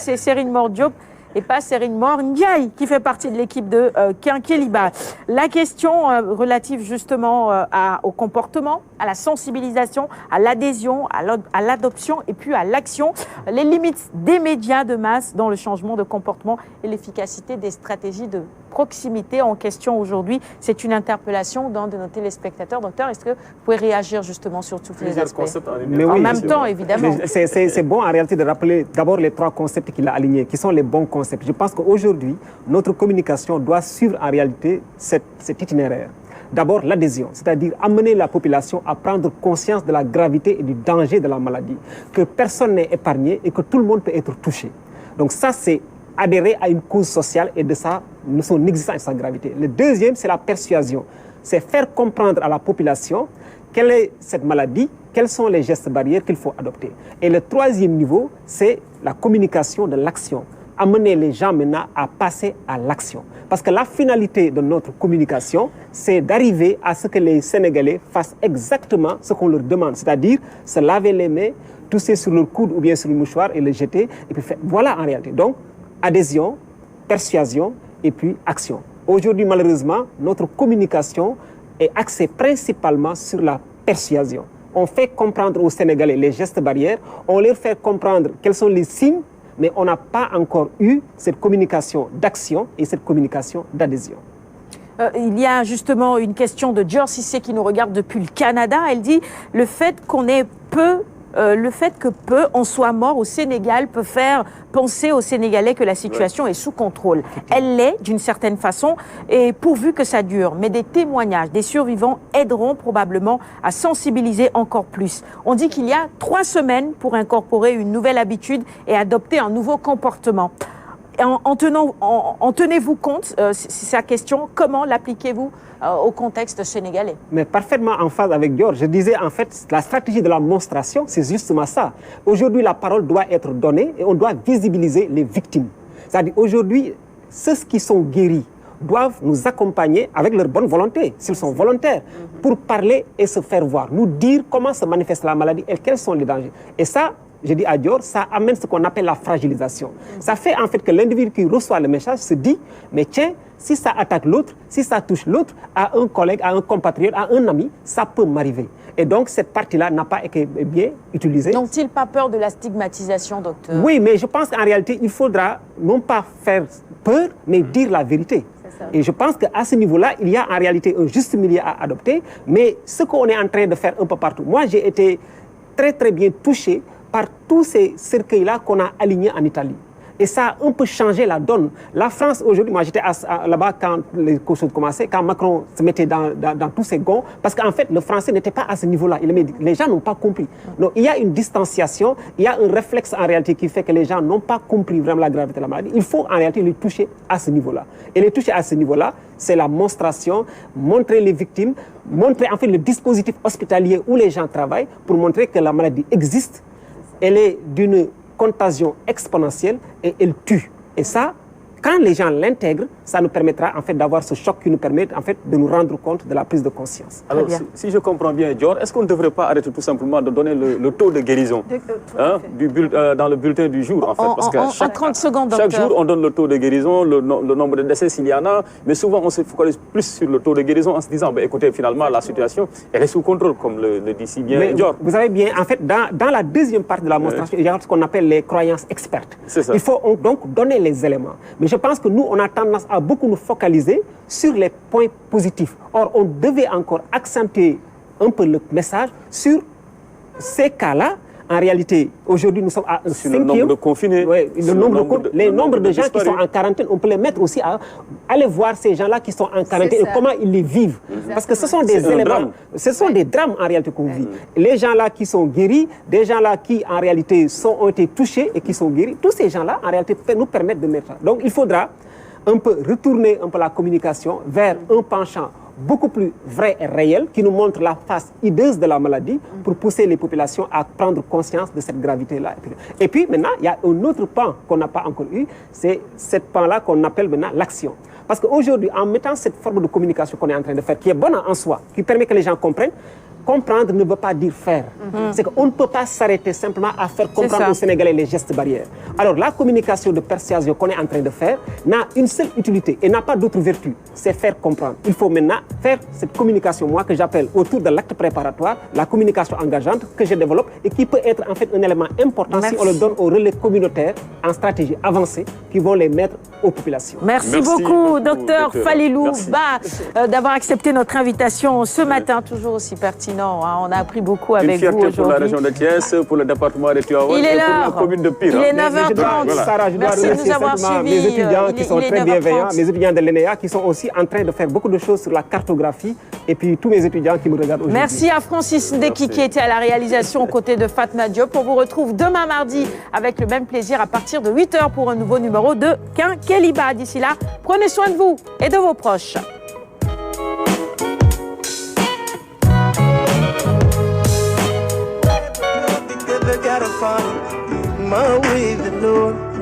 c'est Serine Mor Diop et pas Serine Mor Ndiaye qui fait partie de l'équipe de Kinkeliba. La question relative justement au comportement, à la sensibilisation, à l'adhésion, à l'adoption et puis à l'action, les limites des médias de masse dans le changement de comportement et l'efficacité des stratégies de proximité en question aujourd'hui. C'est une interpellation d'un de nos téléspectateurs. Docteur, est-ce que vous pouvez réagir justement sur tous les aspects? En même temps, évidemment. C'est bon en réalité de rappeler d'abord les 3 concepts qu'il a alignés, qui sont les bons concepts. Je pense qu'aujourd'hui, notre communication doit suivre en réalité cet itinéraire. D'abord, l'adhésion, c'est-à-dire amener la population à prendre conscience de la gravité et du danger de la maladie, que personne n'est épargné et que tout le monde peut être touché. Donc ça, c'est adhérer à une cause sociale et de son existence et sa gravité. Le deuxième, c'est la persuasion. C'est faire comprendre à la population quelle est cette maladie, quels sont les gestes barrières qu'il faut adopter. Et le troisième niveau, c'est la communication de l'action. Amener les gens maintenant à passer à l'action. Parce que la finalité de notre communication, c'est d'arriver à ce que les Sénégalais fassent exactement ce qu'on leur demande, c'est-à-dire se laver les mains, tousser sur leur coude ou bien sur le mouchoir et le jeter. Et puis voilà en réalité. Donc, adhésion, persuasion et puis action. Aujourd'hui, malheureusement, notre communication est axée principalement sur la persuasion. On fait comprendre aux Sénégalais les gestes barrières, on leur fait comprendre quels sont les signes, mais on n'a pas encore eu cette communication d'action et cette communication d'adhésion. Il y a justement une question de Dior Cissé qui nous regarde depuis le Canada. Elle dit le fait qu'on ait le fait que peu en soit mort au Sénégal peut faire penser aux Sénégalais que la situation est sous contrôle. Elle l'est d'une certaine façon et pourvu que ça dure. Mais des témoignages des survivants aideront probablement à sensibiliser encore plus. On dit qu'il y a 3 semaines pour incorporer une nouvelle habitude et adopter un nouveau comportement. En tenez-vous compte, c'est sa question, comment l'appliquez-vous au contexte sénégalais? Mais parfaitement en phase avec Dior. Je disais en fait, la stratégie de la monstration, c'est justement ça. Aujourd'hui, la parole doit être donnée et on doit visibiliser les victimes. C'est-à-dire aujourd'hui, ceux qui sont guéris doivent nous accompagner avec leur bonne volonté, s'ils sont volontaires, pour parler et se faire voir, nous dire comment se manifeste la maladie et quels sont les dangers. Et ça, je dis à Dior, ça amène ce qu'on appelle la fragilisation. Ça fait en fait que l'individu qui reçoit le message se dit, mais tiens, si ça attaque l'autre, si ça touche l'autre, à un collègue, à un compatriote, à un ami, ça peut m'arriver. Et donc cette partie-là n'a pas été bien utilisée. N'ont-ils pas peur de la stigmatisation, docteur? Oui, mais je pense qu'en réalité, il faudra non pas faire peur, mais dire la vérité. Et je pense qu'à ce niveau-là, il y a en réalité un juste milieu à adopter. Mais ce qu'on est en train de faire un peu partout, moi j'ai été très très bien touché par tous ces cercueils-là qu'on a alignés en Italie. Et ça a un peu changé la donne. La France, aujourd'hui, moi j'étais là-bas quand les choses commençaient, quand Macron se mettait dans tous ses gonds, parce qu'en fait, le français n'était pas à ce niveau-là. Les gens n'ont pas compris. Donc il y a une distanciation, il y a un réflexe en réalité qui fait que les gens n'ont pas compris vraiment la gravité de la maladie. Il faut en réalité les toucher à ce niveau-là. Et les toucher à ce niveau-là, c'est la monstration, montrer les victimes, montrer en fait le dispositif hospitalier où les gens travaillent pour montrer que la maladie existe. Elle est d'une contagion exponentielle et elle tue. Et ça, quand les gens l'intègrent, ça nous permettra en fait d'avoir ce choc qui nous permet en fait de nous rendre compte de la prise de conscience. Alors, si je comprends bien, Dior, est-ce qu'on ne devrait pas arrêter tout simplement de donner le taux de guérison dans le bulletin du jour en fait, parce que en 30 secondes, chaque jour, on donne le taux de guérison, le nombre de décès s'il y en a, mais souvent on se focalise plus sur le taux de guérison en se disant, écoutez, finalement, la situation, elle est sous contrôle, comme le dit si bien Dior. Vous savez bien, en fait, dans la deuxième partie de la monstration, il y a ce qu'on appelle les croyances expertes. Il faut donc donner les éléments. Mais je pense que nous, on a tendance à beaucoup nous focaliser sur les points positifs. Or, on devait encore accentuer un peu le message sur ces cas-là. En réalité, aujourd'hui, nous sommes à un cinquième. Le nombre de confinés. Oui, les nombres de gens qui sont en quarantaine, on peut les mettre aussi à aller voir ces gens-là qui sont en quarantaine et comment ils les vivent. Exactement. Parce que ce sont des éléments, ce sont des drames en réalité qu'on vit. Les gens-là qui sont guéris, des gens-là qui en réalité ont été touchés et qui sont guéris, tous ces gens-là en réalité nous permettent de mettre ça. Donc il faudra un peu retourner un peu la communication vers un penchant beaucoup plus vrai et réel qui nous montre la face hideuse de la maladie pour pousser les populations à prendre conscience de cette gravité-là. Et puis maintenant, il y a un autre pan qu'on n'a pas encore eu, c'est cette pan-là qu'on appelle maintenant l'action. Parce qu'aujourd'hui, en mettant cette forme de communication qu'on est en train de faire, qui est bonne en soi, qui permet que les gens comprennent, comprendre ne veut pas dire faire. C'est qu'on ne peut pas s'arrêter simplement à faire comprendre aux Sénégalais les gestes barrières. Alors la communication de persuasion qu'on est en train de faire n'a une seule utilité et n'a pas d'autre vertu, c'est faire comprendre. Il faut maintenant faire cette communication, moi que j'appelle autour de l'acte préparatoire, la communication engageante que je développe et qui peut être en fait un élément important si on le donne aux relais communautaires en stratégie avancée qui vont les mettre aux populations. Merci beaucoup, docteur Falilou Ba, d'avoir accepté notre invitation ce matin, toujours aussi pertinent. Hein. On a appris beaucoup avec vous aujourd'hui. Pour la région de Thiès, pour le département de Tivaouane et pour la commune de Pire. Il est 9h30. Sarah, je dois remercier simplement mes étudiants qui sont très bienveillants, mes étudiants de l'ENEA qui sont aussi en train de faire beaucoup de choses sur la cartographie et puis tous mes étudiants qui me regardent aujourd'hui. Merci à Francis Ndeki qui était à la réalisation aux côtés de Fatma Diop. On vous retrouve demain mardi avec le même plaisir à partir de 8h pour un nouveau numéro de Quinqueliba. D'ici là, prenez soin de vous et de vos proches. Gotta find my way, the Lord.